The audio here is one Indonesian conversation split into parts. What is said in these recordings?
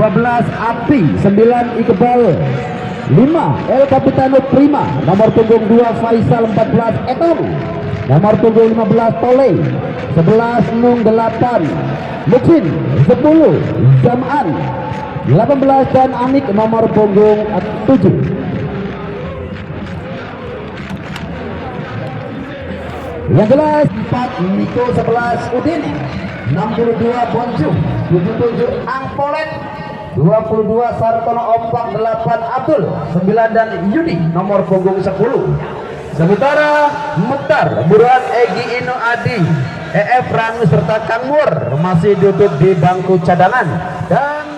12 Api, 9 Iqbal, 5 El Capitano Prima, nomor punggung 2 Faisal, 14 Etong, nomor punggung 15 Tole, 11 Nung, 8 Muksin, 10 Zam'an, 18 dan Anik nomor punggung 7. Yang jelas 4 Niko, 11 Udin, 62 Bonju, 77 Angpolet, 22 Sartono Ompak, 8 Abdul, 9 dan Yudi nomor punggung 10. Sementara Mukhtar, Burhan, Egi, Ino, Adi, EF, Ranu serta Kang Mur masih duduk di bangku cadangan. Dan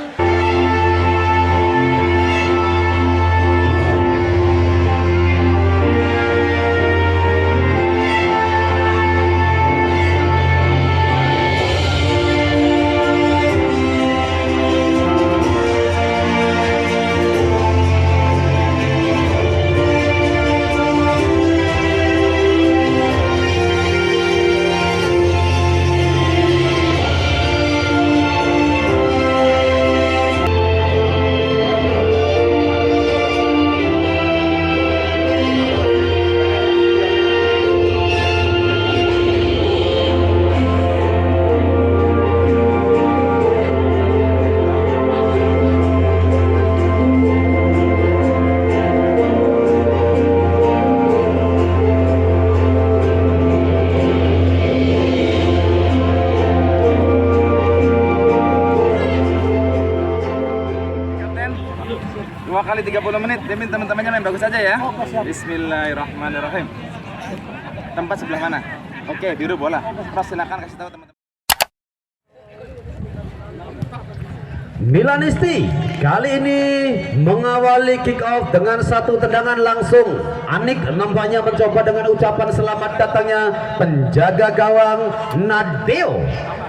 dua kali 30 menit, Demin teman-temannya main bagus aja ya. Bismillahirrahmanirrahim. Tempat sebelah mana? Oke, biru bola. Terus silakan kasih tahu teman-teman. Milanisti kali ini mengawali kick off dengan satu tendangan langsung. Anik nampaknya mencoba dengan ucapan selamat datangnya penjaga gawang Nadeo,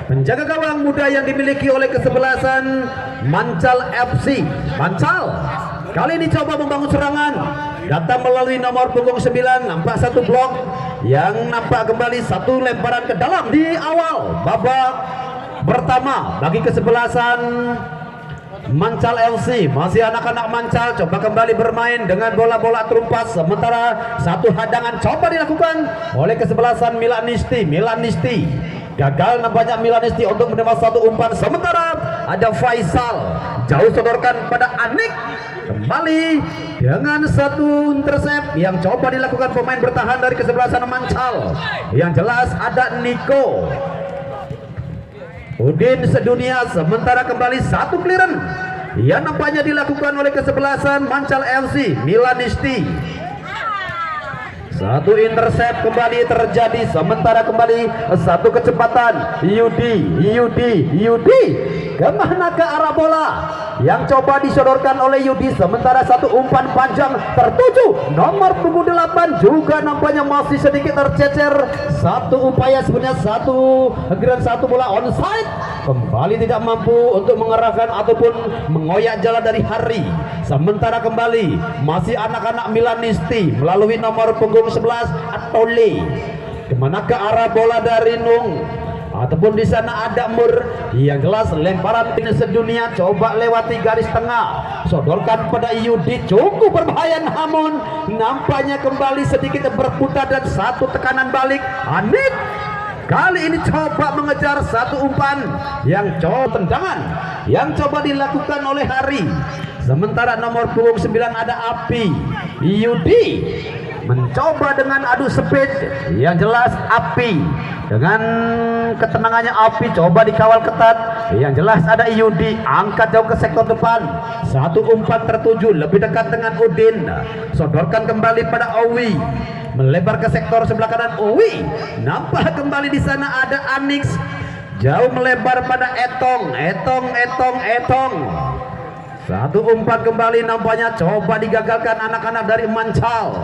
penjaga gawang muda yang dimiliki oleh kesebelasan Mancal FC. Mancal kali ini coba membangun serangan, datang melalui nomor punggung 9, nampak satu blok yang nampak kembali satu lemparan ke dalam di awal babak pertama bagi kesebelasan Mancal FC. Masih anak-anak Mancal coba kembali bermain dengan bola-bola terumpas, sementara satu hadangan coba dilakukan oleh kesebelasan Milanisti. Milanisti gagal nampaknya Milanisti untuk menerima satu umpan, sementara ada Faisal jauh sodorkan pada Anik, kembali dengan satu intercept yang coba dilakukan pemain bertahan dari kesebelasan Mancal. Yang jelas ada Niko, Udin sedunia, sementara kembali satu clearance yang nampaknya dilakukan oleh kesebelasan Mancal FC. Milanisti satu intercept kembali terjadi, sementara kembali satu kecepatan Yudi kemana ke arah bola yang coba disodorkan oleh Yudi, sementara satu umpan panjang tertuju nomor punggung 8 juga nampaknya masih sedikit tercecer. Satu upaya sebenarnya satu bola onside, kembali tidak mampu untuk mengerahkan ataupun mengoyak jalan dari Hari. Sementara kembali masih anak-anak Milanisti melalui nomor punggung 11 Atole, kemana ke arah bola dari Nung ataupun di sana ada Mur. Yang jelas lemparan ini sedunia coba lewati garis tengah, sodorkan pada Yudi, cukup berbahaya, namun nampaknya kembali sedikit berputar dan satu tekanan balik. Anik kali ini coba mengejar satu umpan yang tendangan yang coba dilakukan oleh Hari. Sementara nomor punggung 9 ada Api. Yudi mencoba dengan adu speed, yang jelas Api dengan ketenangannya Api coba dikawal ketat. Yang jelas ada Yudi angkat jauh ke sektor depan, satu umpan tertuju lebih dekat dengan Udin, sodorkan kembali pada Owi, melebar ke sektor sebelah kanan. Owi nampak kembali di sana ada Anix, jauh melebar pada Etong. Satu umpan kembali nampaknya coba digagalkan anak-anak dari Mancal.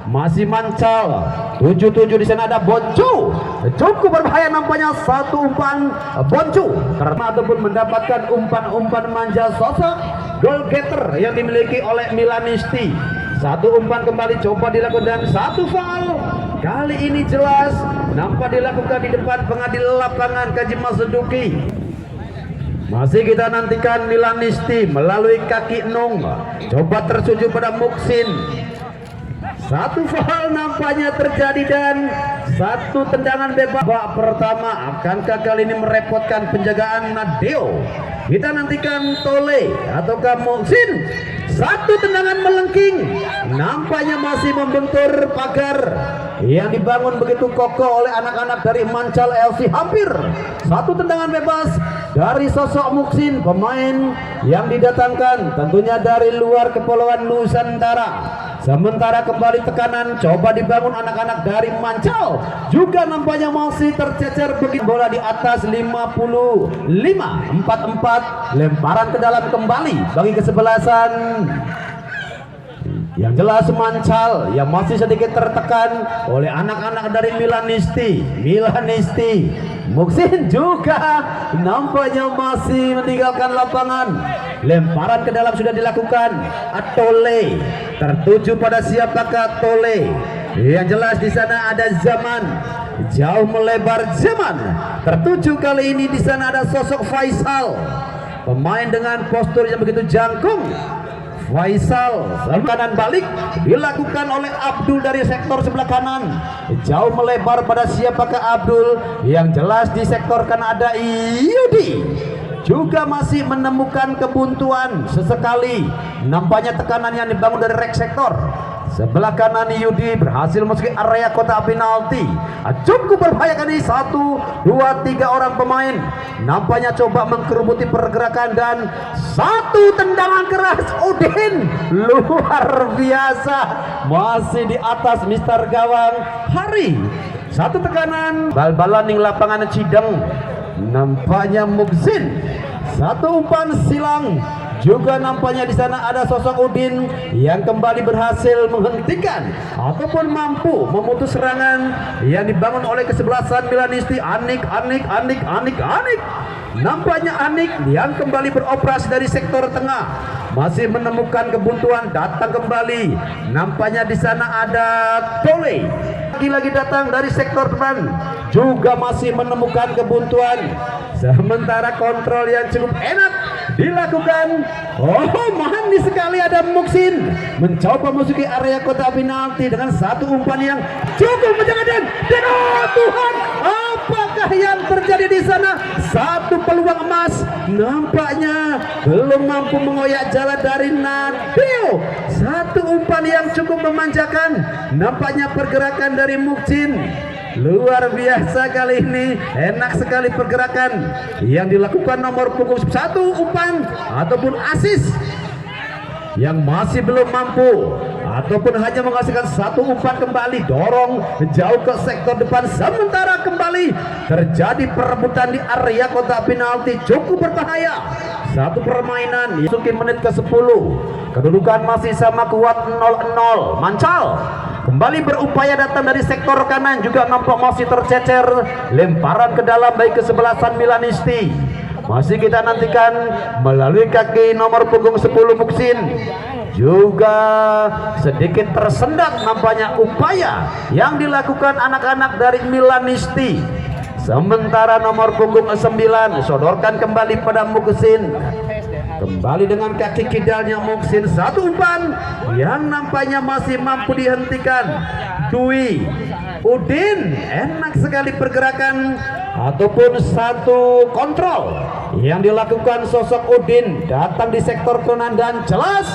Masih Mancal 77, di sana ada Boncu, cukup berbahaya nampaknya satu umpan Boncu karena ataupun mendapatkan umpan-umpan manja sosok goal getter yang dimiliki oleh Milanisti. Satu umpan kembali coba dilakukan dan satu foul kali ini jelas nampak dilakukan di depan pengadil lapangan Kaji Mas Duki. Masih kita nantikan Milanisti melalui kaki Nung, coba tersuju pada Muksin. Satu foul nampaknya terjadi dan satu tendangan bebas. Babak pertama, akankah kali ini merepotkan penjagaan Nadeo? Kita nantikan Tole ataukah Muksin. Satu tendangan melengking, nampaknya masih membentur pagar yang dibangun begitu kokoh oleh anak-anak dari Mancal LC. Hampir satu tendangan bebas dari sosok Muksin, pemain yang didatangkan tentunya dari luar Kepulauan Nusantara. Sementara kembali tekanan coba dibangun anak-anak dari Mancal, juga nampaknya masih tercecer begitu. Bola di atas 55 44, lemparan ke dalam kembali bagi kesebelasan yang jelas Mancal yang masih sedikit tertekan oleh anak-anak dari Milanisti. Muksin juga nampaknya masih meninggalkan lapangan. Lemparan ke dalam sudah dilakukan. Tole tertuju pada siapakah Tole? Yang jelas di sana ada Zaman. Jauh melebar Zaman. Tertuju kali ini di sana ada sosok Faisal. Pemain dengan postur yang begitu jangkung. Faisal, kanan balik dilakukan oleh Abdul dari sektor sebelah kanan. Jauh melebar pada siapakah Abdul? Yang jelas di sektor kanan ada Yudi. Juga masih menemukan kebuntuan sesekali. Nampaknya tekanan yang dibangun dari rek sektor. Sebelah kanan Yudi berhasil masuk ke area kotak penalti. Cukup berbahaya kali 1, 2, 3 orang pemain. Nampaknya coba mengkerubuti pergerakan dan satu tendangan keras Udin. Luar biasa. Masih di atas Mister Gawang Hari. Satu tekanan. Bal-balan ning lapangan Cideng. Nampaknya Muksin. Satu umpan silang. Juga nampaknya di sana ada sosok Udin yang kembali berhasil menghentikan ataupun mampu memutus serangan yang dibangun oleh kesebelasan Milanisti. Anik. Nampaknya Anik yang kembali beroperasi dari sektor tengah, masih menemukan kebuntuan, datang kembali. Nampaknya di sana ada Tole lagi datang dari sektor depan, juga masih menemukan kebuntuan. Sementara kontrol yang cukup enak dilakukan. Manis sekali ada Muksin mencoba memasuki area kotak penalti dengan satu umpan yang cukup menjanjikan. Dan Tuhan, apakah yang terjadi di sana? Satu peluang emas nampaknya belum mampu mengoyak jalan dari Nadeo. Satu umpan yang cukup memanjakan, nampaknya pergerakan dari Muksin luar biasa kali ini. Enak sekali pergerakan yang dilakukan nomor punggung 1, umpan ataupun asis yang masih belum mampu ataupun hanya menghasilkan satu umpan kembali, dorong jauh ke sektor depan. Sementara kembali terjadi perebutan di area kotak penalti, cukup berbahaya. Satu permainan masuki menit ke-10, kedudukan masih sama kuat 0-0. Mancal kembali berupaya datang dari sektor kanan, juga nampak masih tercecer. Lemparan ke dalam baik kesebelasan Milanisti. Masih kita nantikan melalui kaki nomor punggung 10 Muksin. Juga sedikit tersendat nampaknya upaya yang dilakukan anak-anak dari Milanisti. Sementara nomor punggung 9 sodorkan kembali pada Muksin. Kembali dengan kaki kidalnya Muksin. Satu umpan yang nampaknya masih mampu dihentikan. Dwi Udin, enak sekali pergerakan ataupun satu kontrol yang dilakukan sosok Udin datang di sektor kanan. Dan jelas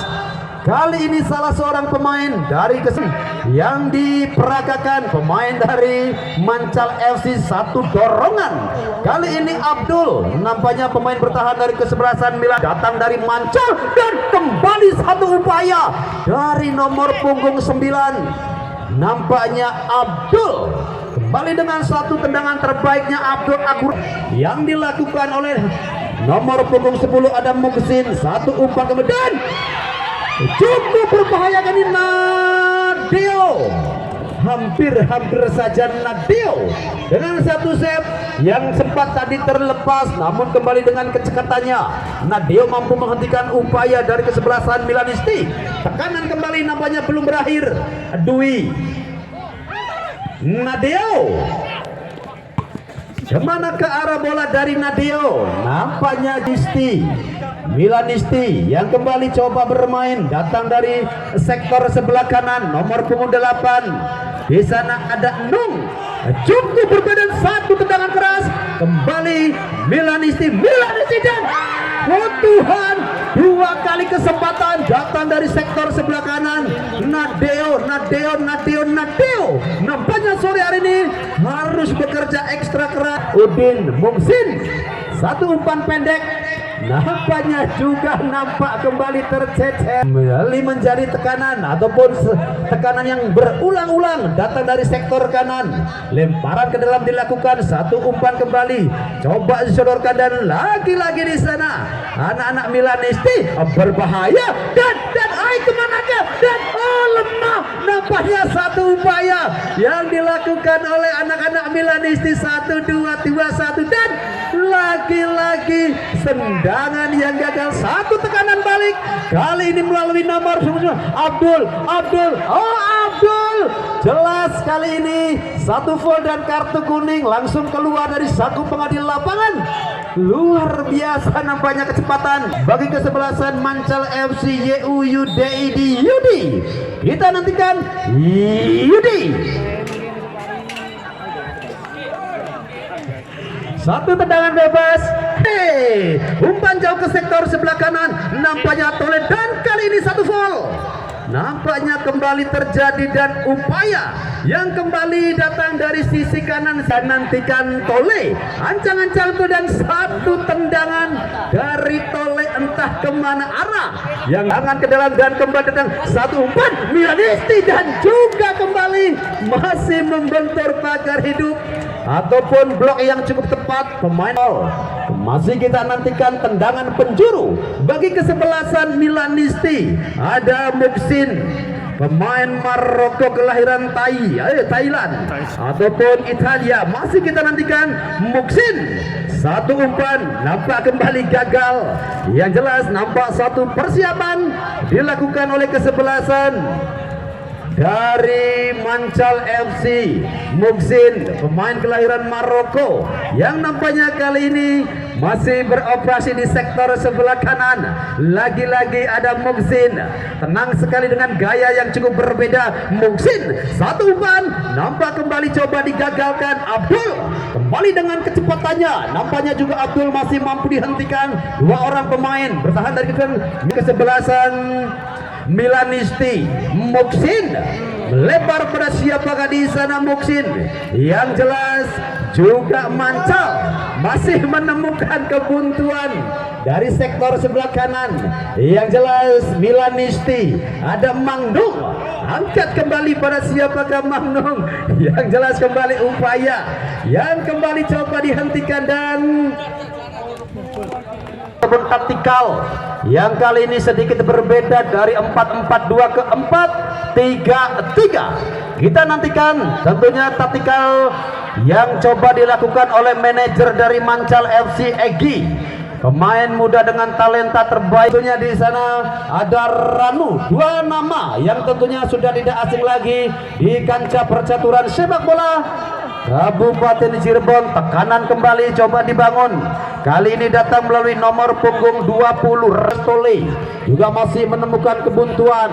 kali ini salah seorang pemain dari yang diperagakan, pemain dari Mancal FC, satu dorongan. Kali ini Abdul, nampaknya pemain bertahan dari kesebelasan Milan, datang dari Mancal dan kembali satu upaya dari nomor punggung 9. Nampaknya Abdul kembali dengan satu tendangan terbaiknya Abdul Akur yang dilakukan oleh nomor punggung 10 ada Muksin. Satu umpan kemudian cukup berbahaya kan ini Nadeo. Hampir saja Nadeo dengan satu save yang sempat tadi terlepas, namun kembali dengan kecepatannya Nadeo mampu menghentikan upaya dari kesebelasan Milanisti. Tekanan kembali nampaknya belum berakhir. Dwi Nadeo Kemana ke arah bola dari Nadeo? Nampaknya Milanisti yang kembali coba bermain, datang dari sektor sebelah kanan, nomor punggung 8. Di sana ada Nung, cukup berbadan, satu tendangan keras, kembali Milanisti dan oh Tuhan, dua kali kesempatan datang dari sektor sebelah kanan. Nadeo. Nampaknya sore hari ini harus bekerja ekstra keras. Udin Muksin, satu umpan pendek, nampaknya juga kembali tercecer, kembali menjadi tekanan ataupun tekanan yang berulang-ulang datang dari sektor kanan. Lemparan ke dalam dilakukan, satu umpan kembali coba disodorkan, dan lagi-lagi di sana anak-anak Milanisti berbahaya dan kemanakah, dan lemah. Nampaknya satu upaya yang dilakukan oleh anak-anak Milanisti, 1-2 dan lagi-lagi tendangan yang gagal, satu tekanan balik kali ini melalui nomor Abdul. Jelas kali ini satu foul dan kartu kuning, langsung keluar dari saku pengadil lapangan. Luar biasa nampaknya kecepatan bagi kesebelasan Mancal FC Yudi. Kita nantikan Yudi. Satu tendangan bebas. Umpan jauh ke sektor sebelah kanan, nampaknya Tole, dan kali ini satu foul. Nampaknya kembali terjadi, dan upaya yang kembali datang dari sisi kanan. Saya nantikan Tole, ancang-ancang itu, dan satu tendangan dari Tole entah kemana arah, yang tangan ke dalam dan kembali datang satu umpan Milanisti, dan juga kembali masih membentur pagar hidup ataupun blok yang cukup tepat pemain. Masih kita nantikan tendangan penjuru bagi kesebelasan Milanisti. Ada Muksin, pemain Maroko kelahiran Thailand ataupun Italia. Masih kita nantikan Muksin, satu umpan nampak kembali gagal. Yang jelas nampak satu persiapan dilakukan oleh kesebelasan dari Mancal FC. Muksin, pemain kelahiran Maroko, yang nampaknya kali ini masih beroperasi di sektor sebelah kanan. Lagi-lagi ada Muksin, tenang sekali dengan gaya yang cukup berbeda. Muksin, satu umpan nampak kembali coba digagalkan. Abdul kembali dengan kecepatannya, nampaknya juga Abdul masih mampu dihentikan. Dua orang pemain bertahan dari kesebelasan Milanisti. Muksin melebar pada siapakah di sana Muksin. Yang jelas juga Mancal masih menemukan kebuntuan dari sektor sebelah kanan. Yang jelas Milanisti ada Mangnung, angkat kembali pada siapakah Mangnung. Yang jelas kembali upaya yang kembali coba dihentikan, dan taktikal yang kali ini sedikit berbeda dari 4-4-2 ke 4-3-3. Kita nantikan tentunya taktikal yang coba dilakukan oleh manajer dari Mancal FC, Egi, pemain muda dengan talenta terbaik. Tentunya di sana ada Ranu, dua nama yang tentunya sudah tidak asing lagi di kancah percaturan sepak bola Kabupaten Cirebon. Tekanan kembali coba dibangun, kali ini datang melalui nomor punggung 20 Restole, juga masih menemukan kebuntuan.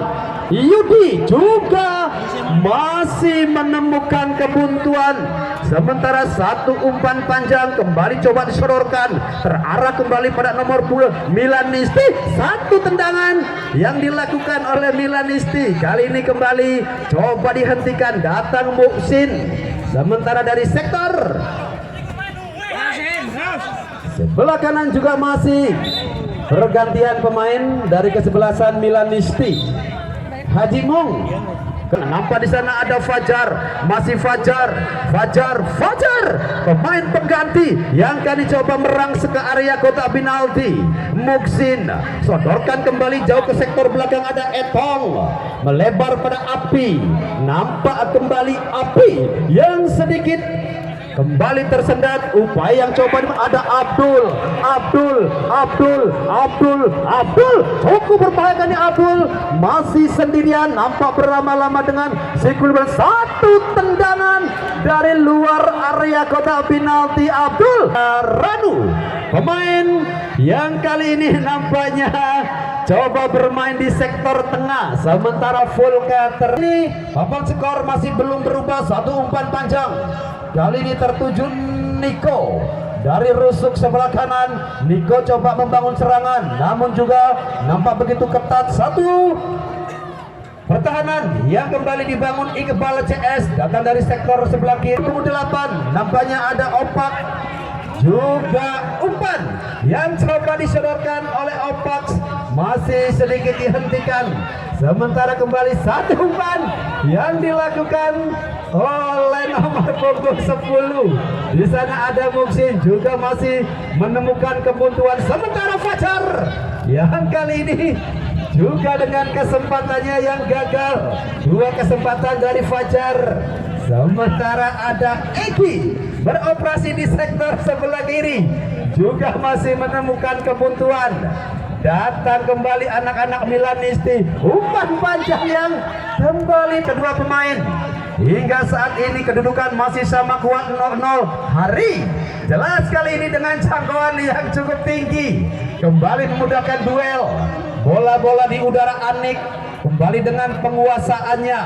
Yudi juga masih menemukan kebuntuan, sementara satu umpan panjang kembali coba disodorkan, terarah kembali pada nomor 10 Milanisti. Satu tendangan yang dilakukan oleh Milanisti, kali ini kembali coba dihentikan, datang Muksin. Sementara dari sektor sebelah kanan juga masih pergantian pemain dari kesebelasan Milanisti. Haji Mung, nampak di sana ada Fajar, masih Fajar, pemain pengganti yang kali coba merangsek ke area kotak penalti. Muksin sodorkan kembali jauh ke sektor belakang, ada Etong melebar pada Api, nampak kembali Api yang sedikit kembali tersendat. Upaya yang coba ada Abdul cukup berbahaya kan Abdul, masih sendirian, nampak berlama-lama dengan Sikulban. Satu tendangan dari luar area kotak penalti. Abdul Ranu, pemain yang kali ini nampaknya coba bermain di sektor tengah, sementara Volker ini papan skor masih belum berubah. Satu umpan panjang kali ini tertuju Niko dari rusuk sebelah kanan. Niko coba membangun serangan, namun juga nampak begitu ketat. Satu pertahanan yang kembali dibangun. Iqbal CS datang dari sektor sebelah kiri. 8 nampaknya ada Opak, juga umpan yang coba disodorkan oleh Opak masih sedikit dihentikan. Sementara kembali satu umpan yang dilakukan oleh nomor punggung 10. Di sana ada Muksin juga masih menemukan kebuntuan. Sementara Fajar yang kali ini juga dengan kesempatannya yang gagal. Dua kesempatan dari Fajar. Sementara ada Eki beroperasi di sektor sebelah kiri, juga masih menemukan kebuntuan. Datang kembali anak-anak Milanisti, umpan panjang yang kembali kedua pemain. Hingga saat ini kedudukan masih sama kuat 0-0. Hari jelas kali ini dengan jangkauan yang cukup tinggi, kembali memudahkan duel. Bola-bola di udara Anik kembali dengan penguasaannya,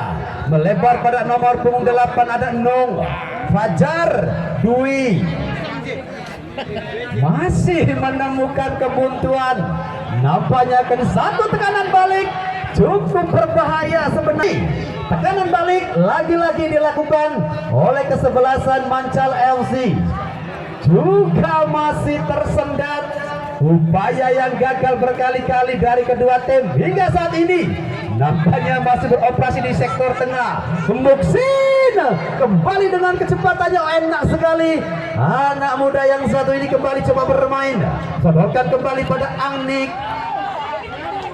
melebar pada nomor punggung 8 ada Nung. Fajar Dwi masih menemukan kebuntuan. Nampaknya akan satu tekanan balik cukup berbahaya sebenarnya. Tekanan balik lagi-lagi dilakukan oleh kesebelasan Mancal FC, juga masih tersendat. Upaya yang gagal berkali-kali dari kedua tim hingga saat ini nampaknya masih beroperasi di sektor tengah. Muksin kembali dengan kecepatannya enak sekali. Anak muda yang satu ini kembali coba bermain, sodorkan kembali pada Angnik,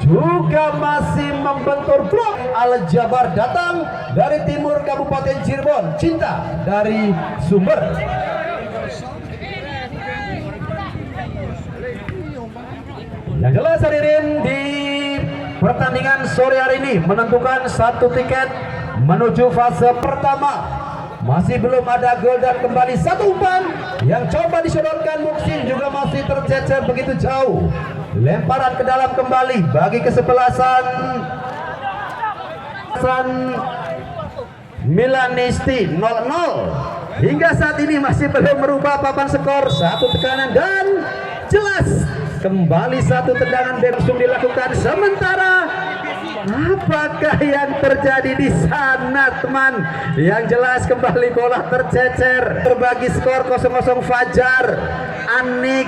juga masih membentur blok. Al Jabar datang dari timur Kabupaten Cirebon, Cinta dari Sumber. Yang jelas hadirin, di pertandingan sore hari ini menentukan satu tiket menuju fase pertama. Masih belum ada gol dan kembali satu umpan yang coba disodorkan Muksin juga masih tercecer begitu jauh. Lemparan ke dalam kembali bagi kesebelasan Milanisti 0-0. Hingga saat ini masih belum merubah papan skor. Satu tekanan dan jelas kembali satu tendangan langsung dilakukan. Sementara apakah yang terjadi di sana teman? Yang jelas kembali bola tercecer. Berbagi skor 0-0. Fajar, Anik,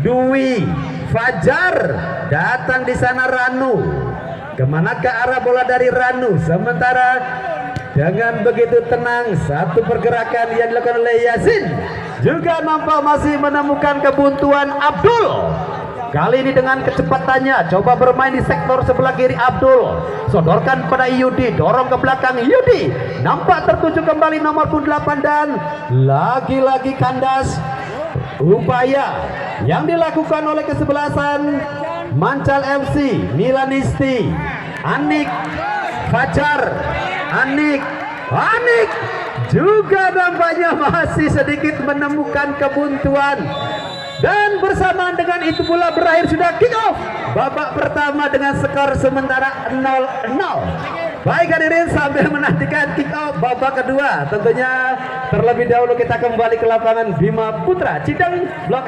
Dwi, Fajar datang di sana Ranu. Kemana ke arah bola dari Ranu? Sementara dengan begitu tenang satu pergerakan yang dilakukan oleh Yasin, juga nampak masih menemukan kebuntuan Abdul. Kali ini dengan kecepatannya coba bermain di sektor sebelah kiri. Abdul sodorkan pada Yudi, dorong ke belakang. Yudi nampak tertuju kembali nomor 8 dan lagi-lagi kandas. Upaya yang dilakukan oleh kesebelasan Mancal FC, Milanisti, Anik, Fajar, Anik juga nampaknya masih sedikit menemukan kebuntuan. Dan bersamaan dengan itu pula berakhir sudah kick off babak pertama dengan skor sementara 0-0. Baik hadirin, sambil menantikan kick off babak kedua, tentunya terlebih dahulu kita kembali ke lapangan Bima Putra Cideng Blok